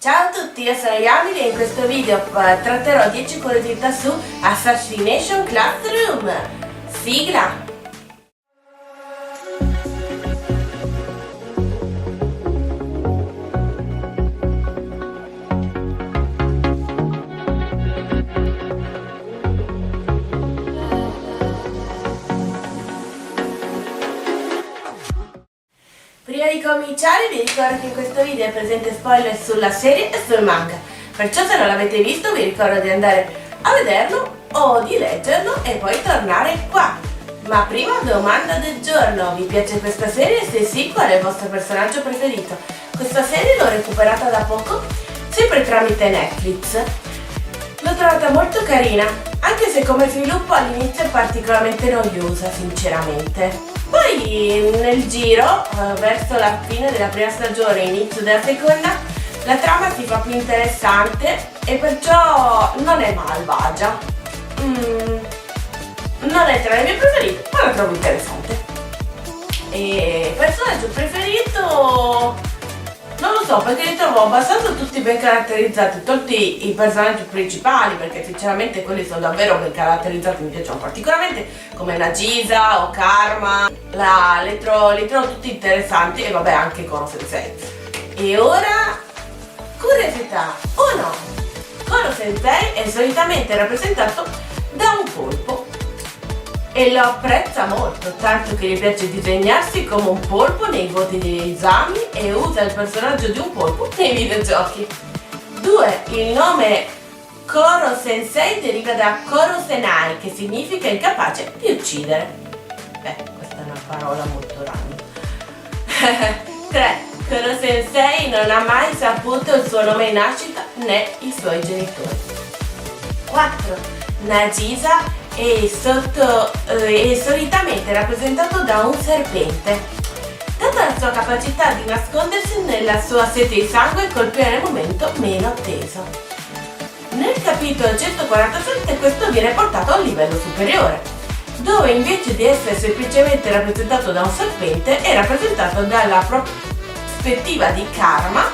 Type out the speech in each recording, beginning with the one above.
Ciao a tutti, io sono Yamil e in questo video tratterò 10 curiosità su Assassination Classroom. Sigla! Prima di cominciare vi ricordo che in questo video è presente spoiler sulla serie e sul manga, perciò se non l'avete visto vi ricordo di andare a vederlo o di leggerlo e poi tornare qua. Ma prima, domanda del giorno: vi piace questa serie? Se sì, qual è il vostro personaggio preferito? Questa serie l'ho recuperata da poco, sempre tramite Netflix. L'ho trovata molto carina, anche se come sviluppo all'inizio è particolarmente noiosa, sinceramente. Poi nel giro, verso la fine della prima stagione e inizio della seconda, la trama si fa più interessante e perciò non è malvagia. Non è tra le mie preferite, ma la trovo interessante. E personaggio preferito... non lo so, perché li trovo abbastanza tutti ben caratterizzati, tutti i personaggi principali, perché sinceramente quelli sono davvero ben caratterizzati, mi piacciono particolarmente, come Nagisa o Karma, li trovo tutti interessanti, e vabbè anche Koro Sensei. E ora, curiosità o no, Koro Sensei è solitamente rappresentato da un polpo e lo apprezza molto, tanto che gli piace disegnarsi come un polpo nei voti degli esami e usa il personaggio di un polpo nei videogiochi. 2. Il nome Koro Sensei deriva da Koro Senai, che significa incapace di uccidere. Beh, questa è una parola molto random. 3. Koro Sensei non ha mai saputo il suo nome in nascita né i suoi genitori. 4. Nagisa è solitamente rappresentato da un serpente, data la sua capacità di nascondersi nella sua sete di sangue e colpire nel momento meno atteso. Nel capitolo 147 questo viene portato a un livello superiore, dove invece di essere semplicemente rappresentato da un serpente è rappresentato dalla prospettiva di Karma,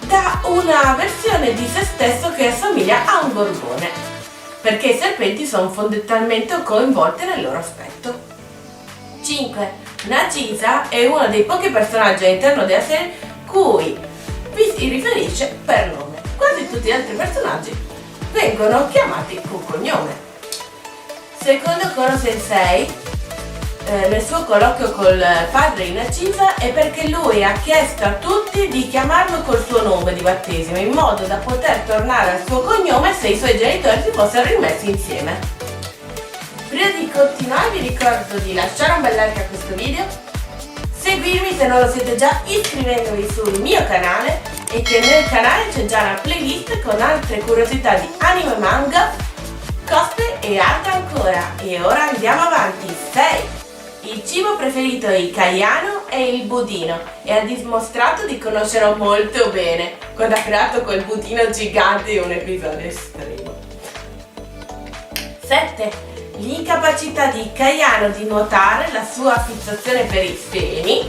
da una versione di se stesso che assomiglia a un gorgone, perché i serpenti sono fondamentalmente coinvolti nel loro aspetto. 5. Nagisa è uno dei pochi personaggi all'interno della serie cui vi si riferisce per nome. Quasi tutti gli altri personaggi vengono chiamati con cognome. Secondo Koro Sensei, nel suo colloquio col padre di Nagisa, è perché lui ha chiesto a tutti di chiamarlo col suo nome di battesimo, in modo da poter tornare al suo cognome se i suoi genitori si fossero rimessi insieme. Prima di continuare vi ricordo di lasciare un bel like a questo video, seguirmi se non lo siete già iscrivendovi sul mio canale, e che nel canale c'è già una playlist con altre curiosità di anime, manga, cosplay e altro ancora. E ora andiamo avanti. 6. Il cibo preferito di Kayano è il budino e ha dimostrato di conoscerlo molto bene quando ha creato quel budino gigante in un episodio estremo. 7. L'incapacità di Kayano di nuotare, la sua fissazione per i semi,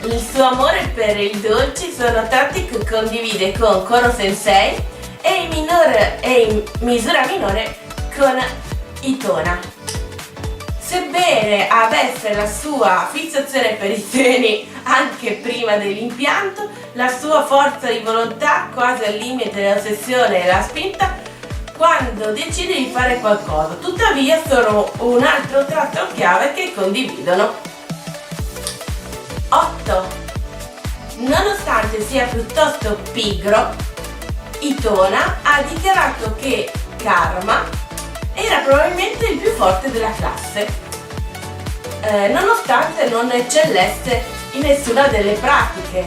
il suo amore per il dolce sono tratti che condivide con Koro Sensei e in misura minore con Itona. Sebbene avesse la sua fissazione per i seni anche prima dell'impianto, la sua forza di volontà, quasi al limite dell'ossessione e la spinta quando decide di fare qualcosa, tuttavia sono un altro tratto chiave che condividono. 8. Nonostante sia piuttosto pigro, Itona ha dichiarato che Karma era probabilmente il più forte della classe, nonostante non eccellesse in nessuna delle pratiche,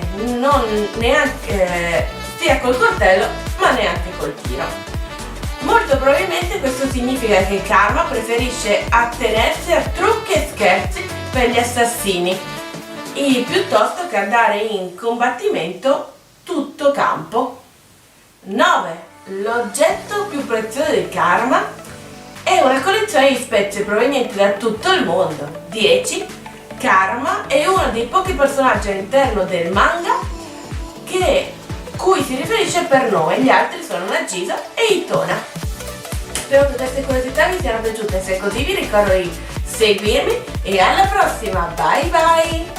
neanche sia col coltello ma neanche col tiro. Molto probabilmente questo significa che Karma preferisce attenersi a trucchi e scherzi per gli assassini, piuttosto che andare in combattimento tutto campo. 9. L'oggetto più prezioso di Karma è una collezione di spezie provenienti da tutto il mondo. 10. Karma è uno dei pochi personaggi all'interno del manga cui si riferisce per nome, gli altri sono Nagisa e Itona. Spero che queste curiosità vi siano piaciute, se è così vi ricordo di seguirmi e alla prossima, bye bye!